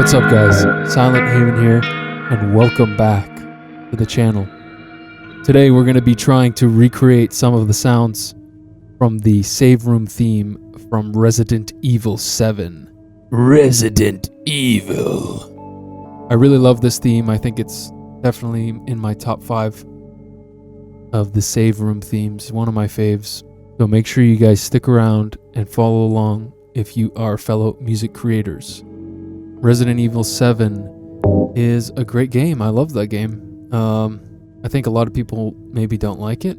What's up, guys? Silent Haven here, and welcome back to the channel. Today we're going to be trying to recreate some of the sounds from the save room theme from Resident Evil 7. Resident Evil. I really love this theme. I think it's definitely in my top 5 of the save room themes. One of my faves. So make sure you guys stick around and follow along if you are fellow music creators. Resident Evil 7 is a great game. I love that game. I think a lot of people maybe don't like it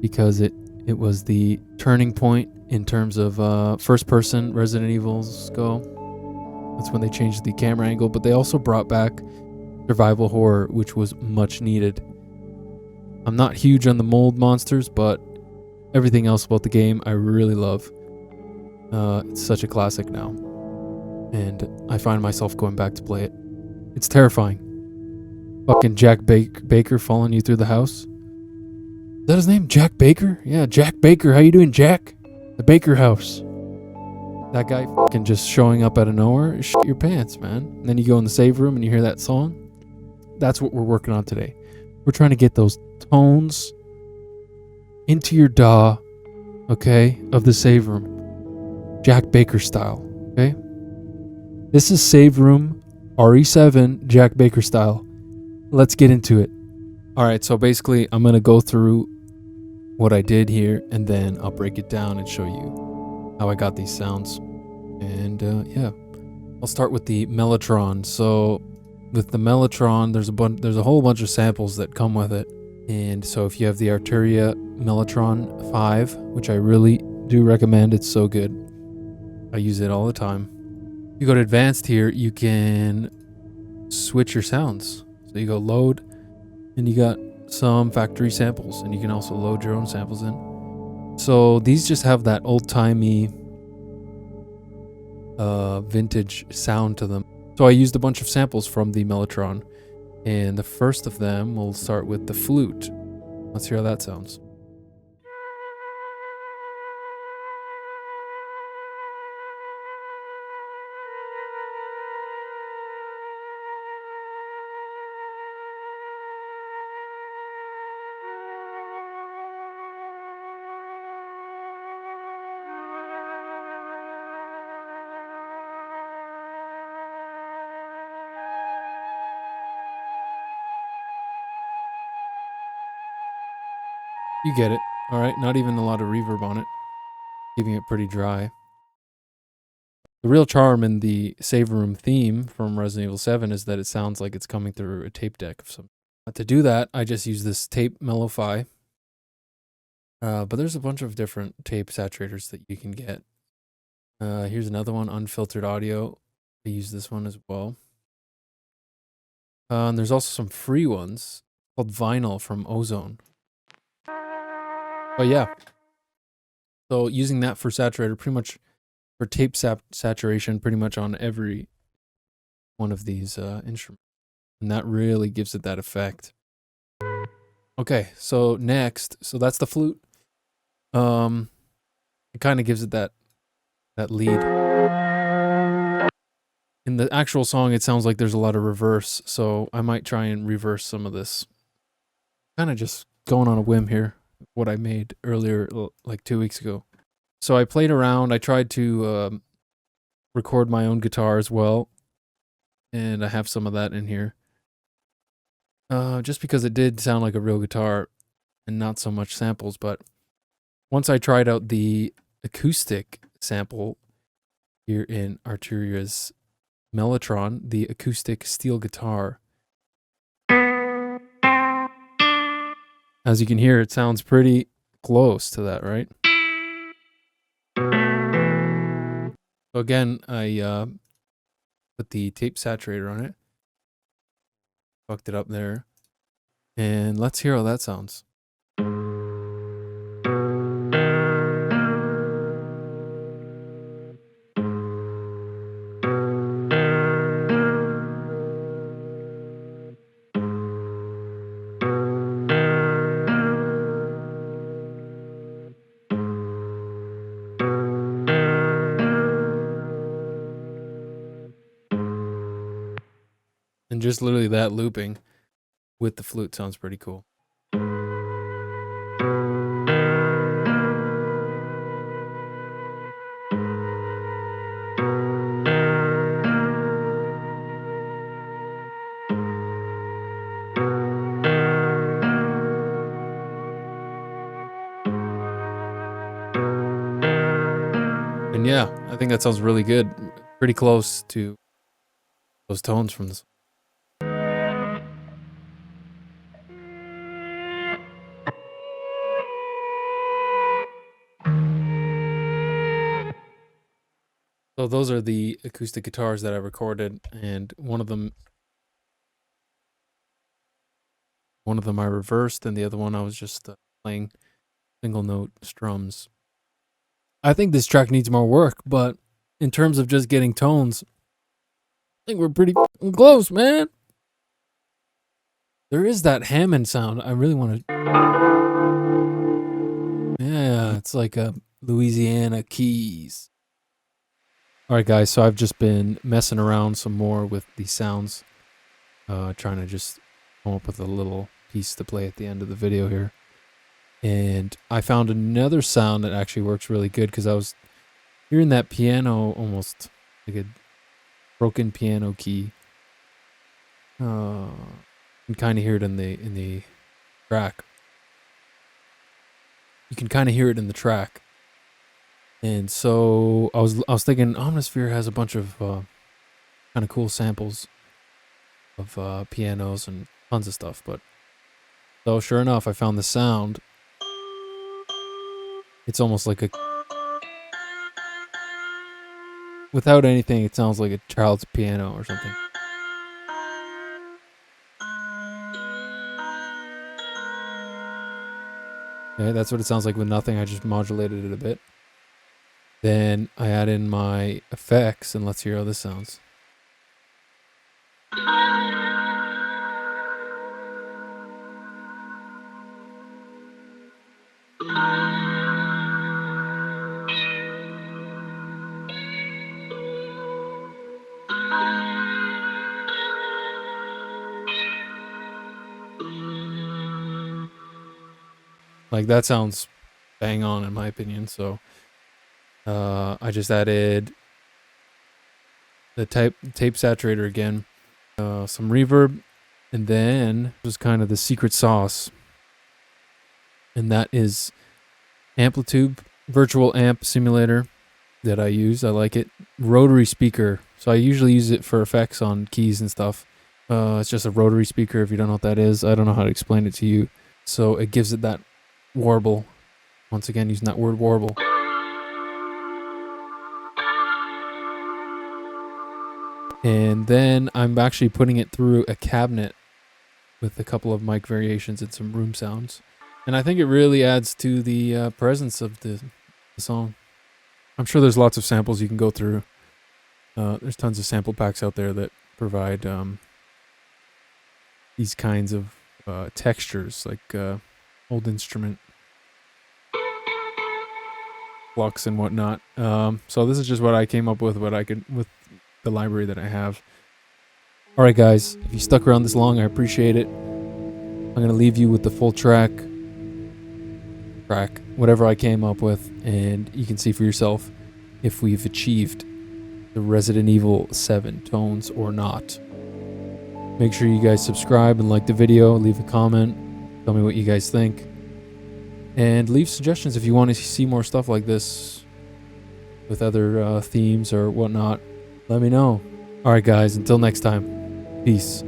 because it was the turning point in terms of first-person Resident Evils go. That's when they changed the camera angle, but they also brought back survival horror, which was much needed. I'm not huge on the mold monsters, but everything else about the game I really love. It's such a classic now, and I find myself going back to play it. It's terrifying. Fucking Jack Baker following you through the house. Is that his name? Jack Baker? Yeah, Jack Baker. How you doing, Jack? The Baker house. That guy fucking just showing up out of nowhere. Shit your pants, man. And then you go in the save room and you hear that song. That's what we're working on today. We're trying to get those tones into your DAW, okay, of the save room. Jack Baker style, okay? This is save room RE7 Jack Baker style. Let's get into it. All right, so basically I'm going to go through what I did here and then I'll break it down and show you how I got these sounds. And yeah, I'll start with the Mellotron. So with the Mellotron, there's a whole bunch of samples that come with it. And so if you have the Arturia Mellotron 5, which I really do recommend, it's so good. I use it all the time. If you go to advanced here, you can switch your sounds. So you go load, and you got some factory samples, and you can also load your own samples in. So these just have that old-timey vintage sound to them. So I used a bunch of samples from the Mellotron, and the first of them, we'll start with the flute. Let's hear how that sounds. You get it. All right, not even a lot of reverb on it, keeping it pretty dry. The real charm in the save room theme from Resident Evil 7 is that it sounds like it's coming through a tape deck of some. To do that, I just use this tape Mello-Fi. But there's a bunch of different tape saturators that you can get. Here's another one, unfiltered audio. I use this one as well. And there's also some free ones called Vinyl from Ozone. Oh yeah. So using that for saturator, pretty much for tape saturation, pretty much on every one of these instruments. And that really gives it that effect. Okay, so next, so that's the flute. It kind of gives it that lead. In the actual song, it sounds like there's a lot of reverse, so I might try and reverse some of this. Kind of just going on a whim here, what I made earlier, like 2 weeks ago. So I played around, I tried to record my own guitar as well, and I have some of that in here. Just because it did sound like a real guitar and not so much samples, but once I tried out the acoustic sample here in Arturia's Mellotron, the acoustic steel guitar, as you can hear, it sounds pretty close to that, right? So again, I put the tape saturator on it, fucked it up there, and let's hear how that sounds. just literally that looping with the flute sounds pretty cool. And yeah, I think that sounds really good. Pretty close to those tones from this. So those are the acoustic guitars that I recorded, and one of them I reversed, and the other one I was just playing single note strums. I think this track needs more work, but in terms of just getting tones, I think we're pretty close, man. There is that Hammond sound. I really want to. Yeah, it's like a Louisiana keys. All right, guys. So I've just been messing around some more with these sounds, trying to just come up with a little piece to play at the end of the video here. And I found another sound that actually works really good because I was hearing that piano almost like a broken piano key. You can kind of hear it in the track. You can kind of hear it in the track. And so I was thinking Omnisphere has a bunch of kind of cool samples of pianos and tons of stuff. But so sure enough, I found the sound. It's almost like a, without anything, it sounds like a child's piano or something. Okay, that's what it sounds like with nothing. I just modulated it a bit. Then I add in my effects, and let's hear how this sounds. Like, that sounds bang on in my opinion. So I just added the tape saturator again, some reverb, and then was kind of the secret sauce, and that is Amplitude virtual amp simulator that I use. I like it. Rotary speaker. So I usually use it for effects on keys and stuff. It's just a rotary speaker. If you don't know what that is, I don't know how to explain it to you. So it gives it that warble. Once again, using that word warble. And then I'm actually putting it through a cabinet with a couple of mic variations and some room sounds. And I think it really adds to the presence of the song. I'm sure there's lots of samples you can go through. There's tons of sample packs out there that provide these kinds of textures, like old instrument flux and whatnot. So this is just what I came up with, with the library that I have. All right, guys, if you stuck around this long, I appreciate it. I'm gonna leave you with the full track, whatever I came up with, and you can see for yourself if we've achieved the Resident Evil 7 tones or not. Make sure you guys subscribe and like the video, leave a comment, tell me what you guys think, and leave suggestions if you want to see more stuff like this with other themes or whatnot. Let me know. Alright guys, until next time, peace.